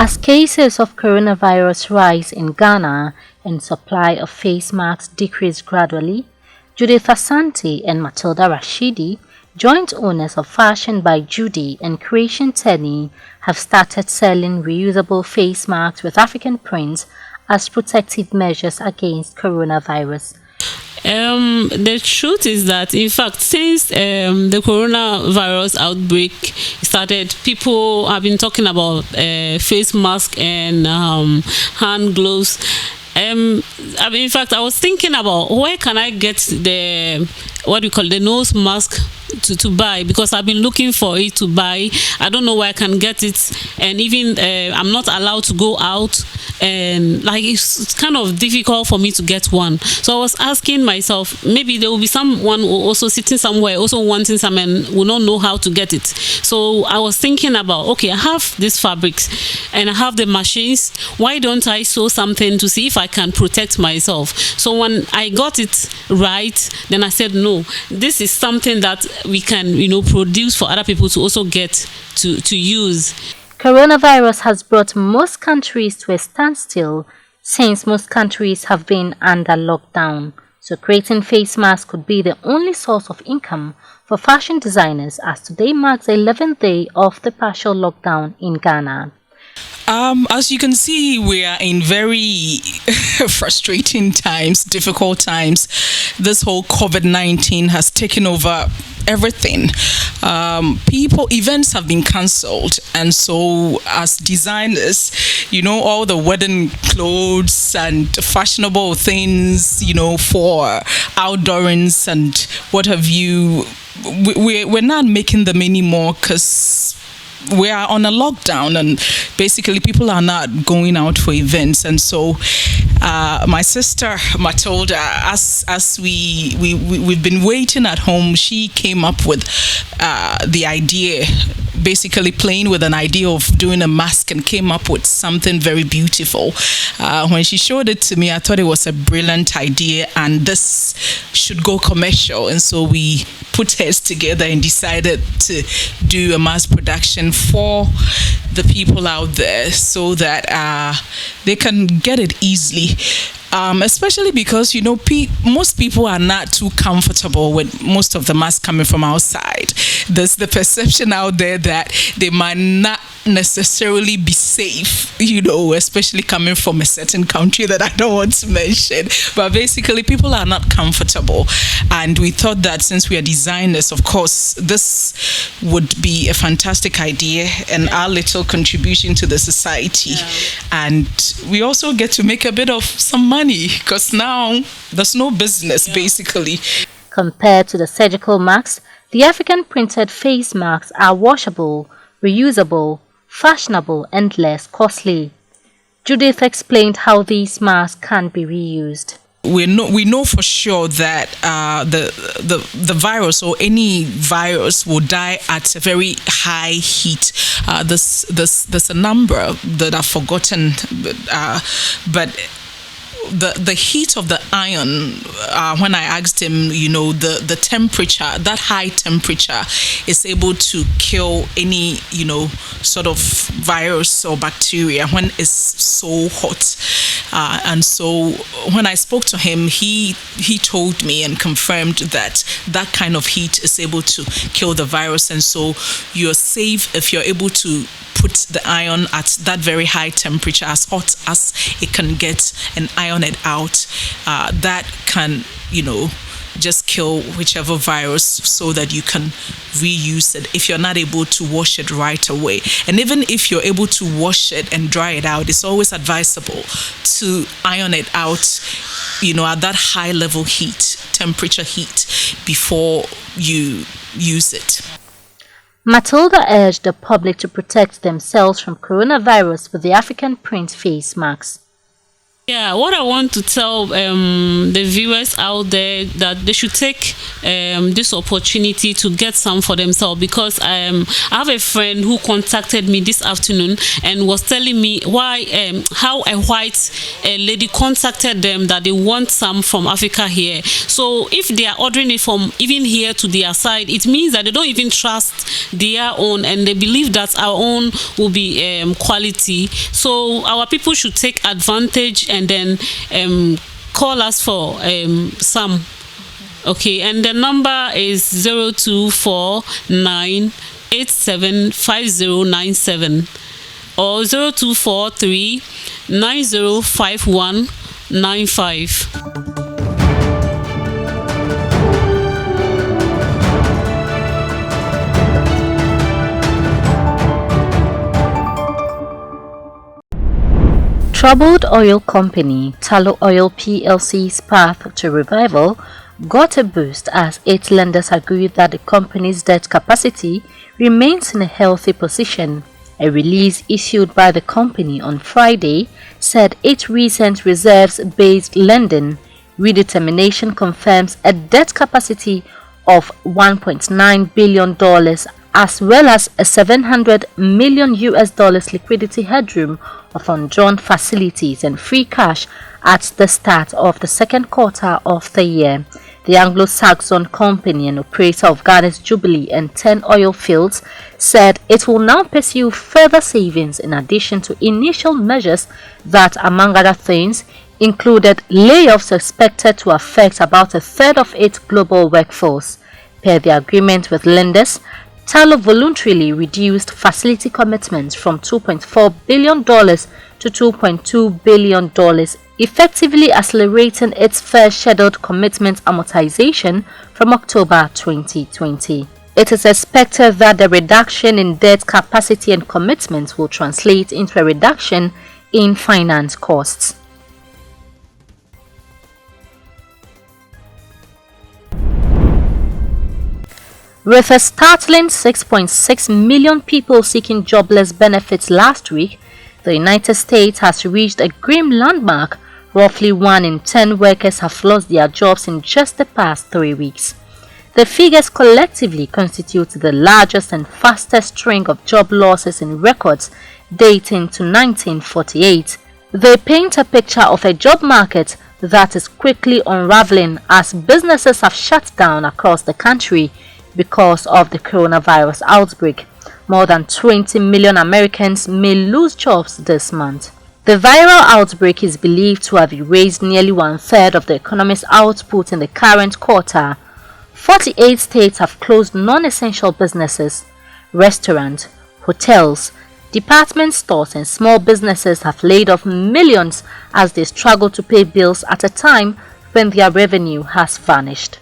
As cases of coronavirus rise in Ghana and supply of face masks decrease gradually, Judith Asante and Matilda Rashidi, joint owners of Fashion by Judy and Creation Tenny, have started selling reusable face masks with African prints as protective measures against coronavirus. The truth is that, in fact, since the coronavirus outbreak started, people have been talking about face mask and hand gloves. In fact, I was thinking about where can I get the the nose mask to buy, because I've been looking for it to buy. I don't know where I can get it, and even I'm not allowed to go out, and it's kind of difficult for me to get one. So I was asking myself, maybe there will be someone also sitting somewhere also wanting some and will not know how to get it. So I was thinking about, okay, I have these fabrics and I have the machines, why don't I sew something to see if I can protect myself? So when I got it right, then I said, no, this is something that we can produce for other people to also get to use. Coronavirus has brought most countries to a standstill since most countries have been under lockdown. So creating face masks could be the only source of income for fashion designers, as today marks the 11th day of the partial lockdown in Ghana. As you can see, we are in very frustrating times, difficult times. This whole COVID-19 has taken over everything. Events have been cancelled, and so as designers, all the wedding clothes and fashionable things, for outdoorings and what have you, we're not making them anymore because we are on a lockdown, and basically people are not going out for events. And so my sister Matilda, as we've been waiting at home, she came up with the idea, basically playing with an idea of doing a mask, and came up with something very beautiful. When she showed it to me, I thought it was a brilliant idea, and this should go commercial. And so we put heads together and decided to do a mass production for the people out there so that they can get it easily. Especially because most people are not too comfortable with most of the masks coming from outside. There's the perception out there that they might not necessarily be safe, especially coming from a certain country that I don't want to mention. But basically people are not comfortable, and we thought that since we are designers, of course, this would be a fantastic idea and our little contribution to the society. And we also get to make a bit of some money, because now there's no business basically. Compared to the surgical masks, the African printed face masks are washable, reusable, fashionable, and less costly. Judith explained how these masks can be reused. We know for sure that the virus, or any virus, will die at a very high heat. There's a number that I've forgotten, but the heat of the iron, when I asked him, the temperature, that high temperature is able to kill any, sort of virus or bacteria when it's so hot. And so when I spoke to him, he told me and confirmed that kind of heat is able to kill the virus. And so you're safe if you're able to put the iron at that very high temperature, as hot as it can get, and iron it out. That can, just kill whichever virus, so that you can reuse it if you're not able to wash it right away. And even if you're able to wash it and dry it out, it's always advisable to iron it out, at that high level temperature heat, before you use it. Matilda urged the public to protect themselves from coronavirus with the African print face masks. Yeah, what I want to tell the viewers out there that they should take this opportunity to get some for themselves, because I have a friend who contacted me this afternoon and was telling me how a white lady contacted them that they want some from Africa here. So if they are ordering it from even here to their side, it means that they don't even trust their own, and they believe that our own will be quality. So our people should take advantage and then call us for some. Okay, and the number is 0249875097 or 0243905195. Troubled oil company TULLOW Oil PLC's path to revival got a boost as its lenders agreed that the company's debt capacity remains in a healthy position. A release issued by the company on Friday said its recent reserves-based lending redetermination confirms a debt capacity of $1.9 billion as well as a $700 million liquidity headroom of undrawn facilities and free cash at the start of the second quarter of the year. The Anglo-Saxon company and operator of Ghana's Jubilee and 10 oil fields said it will now pursue further savings in addition to initial measures that, among other things, included layoffs expected to affect about a third of its global workforce. Per the agreement with lenders, TULLOW voluntarily reduced facility commitments from $2.4 billion to $2.2 billion, effectively accelerating its first scheduled commitment amortization from October 2020. It is expected that the reduction in debt capacity and commitments will translate into a reduction in finance costs. With a startling 6.6 million people seeking jobless benefits last week, the United States has reached a grim landmark. Roughly 1 in 10 workers have lost their jobs in just the past 3 weeks. The figures collectively constitute the largest and fastest string of job losses in records dating to 1948. They paint a picture of a job market that is quickly unraveling as businesses have shut down across the country because of the coronavirus outbreak. More than 20 million Americans may lose jobs this month. The viral outbreak is believed to have erased nearly 1/3 of the economy's output in the current quarter. 48 states have closed non-essential businesses. Restaurants, hotels, department stores and small businesses have laid off millions as they struggle to pay bills at a time when their revenue has vanished.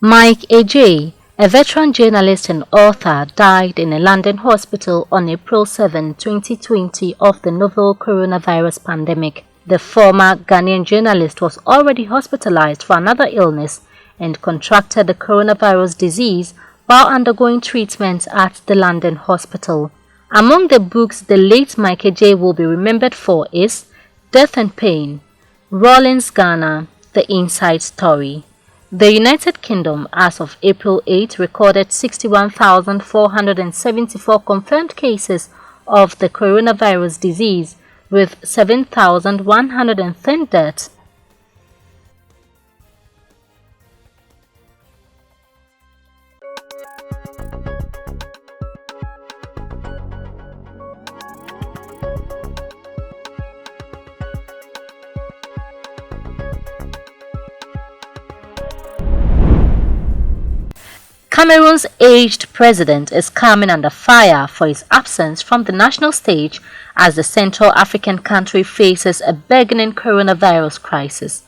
Mike Ajay, a veteran journalist and author, died in a London hospital on April 7, 2020 of the novel coronavirus pandemic. The former Ghanaian journalist was already hospitalized for another illness and contracted the coronavirus disease while undergoing treatment at the London hospital. Among the books the late Mike Ajay will be remembered for is Death and Pain, Rawlins Ghana, The Inside Story. The United Kingdom, as of April 8, recorded 61,474 confirmed cases of the coronavirus disease, with 7,110 deaths. Cameroon's aged president is coming under fire for his absence from the national stage as the Central African country faces a burgeoning coronavirus crisis.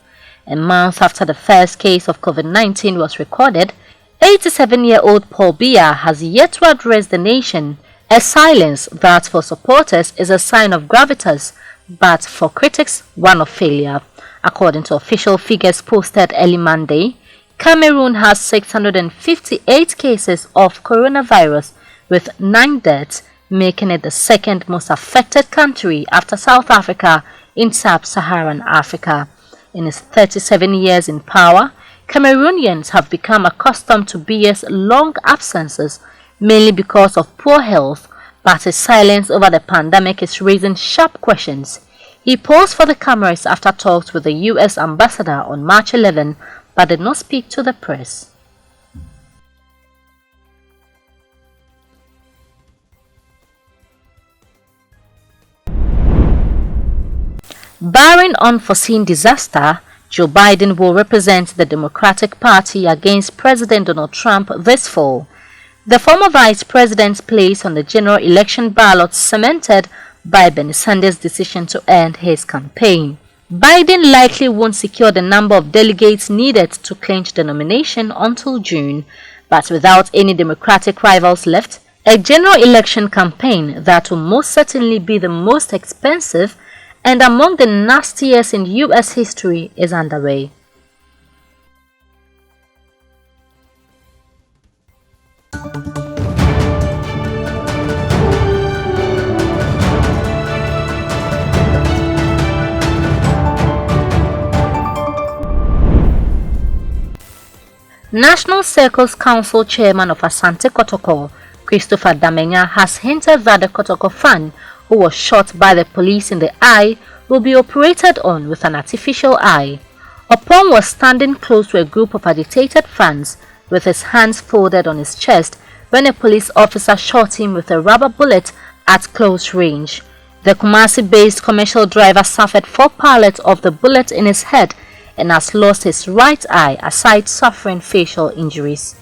A month after the first case of COVID-19 was recorded, 87-year-old Paul Biya has yet to address the nation, A silence that for supporters is a sign of gravitas, but for critics, one of failure. According to official figures posted early Monday, Cameroon has 658 cases of coronavirus, with 9 deaths, making it the second most affected country after South Africa in sub-Saharan Africa. In its 37 years in power, Cameroonians have become accustomed to Biya's long absences, mainly because of poor health, but his silence over the pandemic is raising sharp questions. He posed for the cameras after talks with the US ambassador on March 11, but did not speak to the press. Barring unforeseen disaster, Joe Biden will represent the Democratic Party against President Donald Trump this fall. The former vice president's place on the general election ballot cemented by Bernie Sanders' decision to end his campaign. Biden likely won't secure the number of delegates needed to clinch the nomination until June, but without any Democratic rivals left, a general election campaign that will most certainly be the most expensive and among the nastiest in U.S. history is underway. National Circles Council Chairman of Asante Kotoko, Christopher Damenya, has hinted that the Kotoko fan who was shot by the police in the eye will be operated on with an artificial eye. Opon was standing close to a group of agitated fans with his hands folded on his chest when a police officer shot him with a rubber bullet at close range. The Kumasi-based commercial driver suffered 4 pallets of the bullet in his head and has lost his right eye aside suffering facial injuries.